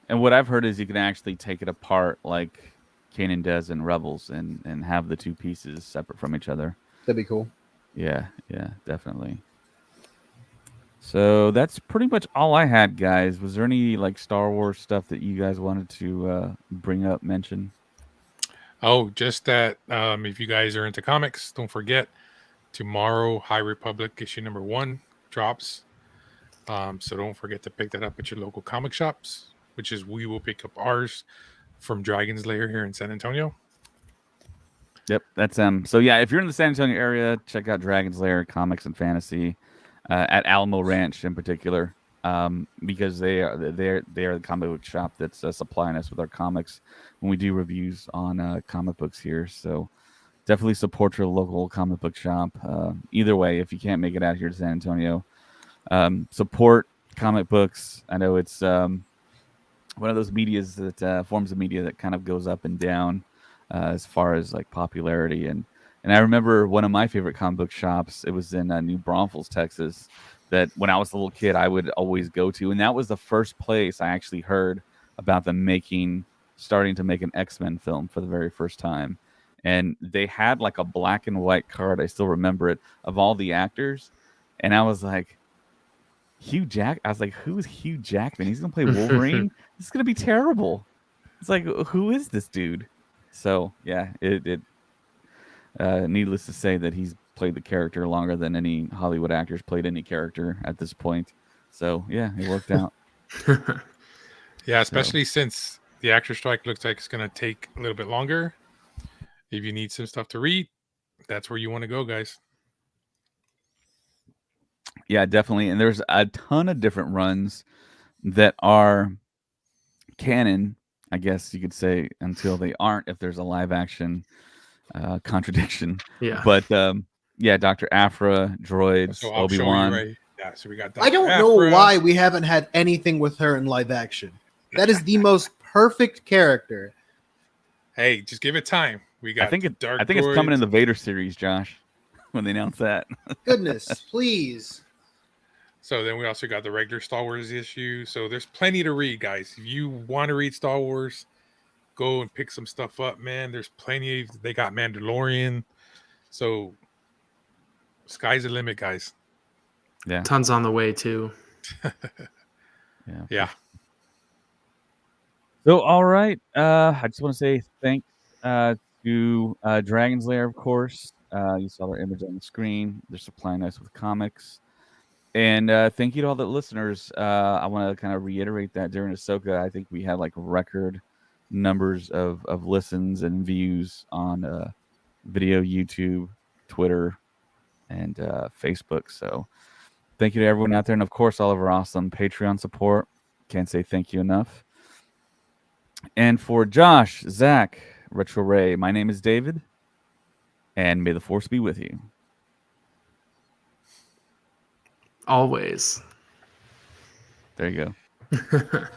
And what I've heard is you can actually take it apart like Kanan does in Rebels and have the two pieces separate from each other. That'd be cool. Yeah, definitely. So that's pretty much all I had, guys. Was there any like Star Wars stuff that you guys wanted to bring up, mention? Oh, just that if you guys are into comics, don't forget tomorrow High Republic issue number 1 drops. So don't forget to pick that up at your local comic shops, which is we will pick up ours from Dragon's Lair here in San Antonio. Yep, that's So yeah, if you're in the San Antonio area, check out Dragon's Lair Comics and Fantasy at Alamo Ranch in particular, because they are the comic book shop that's supplying us with our comics when we do reviews on comic books here. So definitely support your local comic book shop. Either way, if you can't make it out here to San Antonio, support comic books. I know it's one of those medias that forms of media that kind of goes up and down as far as like popularity. And I remember one of my favorite comic book shops. It was in New Braunfels, Texas, that when I was a little kid, I would always go to. And that was the first place I actually heard about them starting to make an X-Men film for the very first time. And they had like a black and white card, I still remember it, of all the actors. And I was like, I was like, who is Hugh Jackman? He's going to play Wolverine? This is going to be terrible. It's like, who is this dude? So, yeah, it needless to say that he's played the character longer than any Hollywood actors played any character at this point. So, yeah, it worked out. Yeah, especially since the actor strike looks like it's going to take a little bit longer. If you need some stuff to read, that's where you want to go, guys. Yeah, definitely. And there's a ton of different runs that are canon, I guess you could say, until they aren't, if there's a live action contradiction. Yeah. But yeah, Dr. Aphra, droids, So I'll Obi-Wan. show you Yeah, so we got. I don't Dr. know Aphra. why we haven't had anything with her in live action. That is the most perfect character. Hey, just give it time. We got. I think Dark it's coming in Droids. the Vader series, Josh. When they announce that. Goodness, please. So then we also got the regular Star Wars issue. So there's plenty to read, guys. If you want to read Star Wars, go and pick some stuff up, man. There's plenty. They got Mandalorian. So sky's the limit, guys. Yeah. Tons on the way too. Yeah. So, all right. I just want to say thanks to Dragon's Lair, of course. You saw their image on the screen. They're supplying us with comics. And thank you to all the listeners. I want to kind of reiterate that during Ahsoka, I think we had like record numbers of listens and views on video, YouTube, Twitter, and Facebook. So thank you to everyone out there. And of course, all of our awesome Patreon support. Can't say thank you enough. And for Josh, Zach, Retro Ray, my name is David. And may the Force be with you. Always. There you go.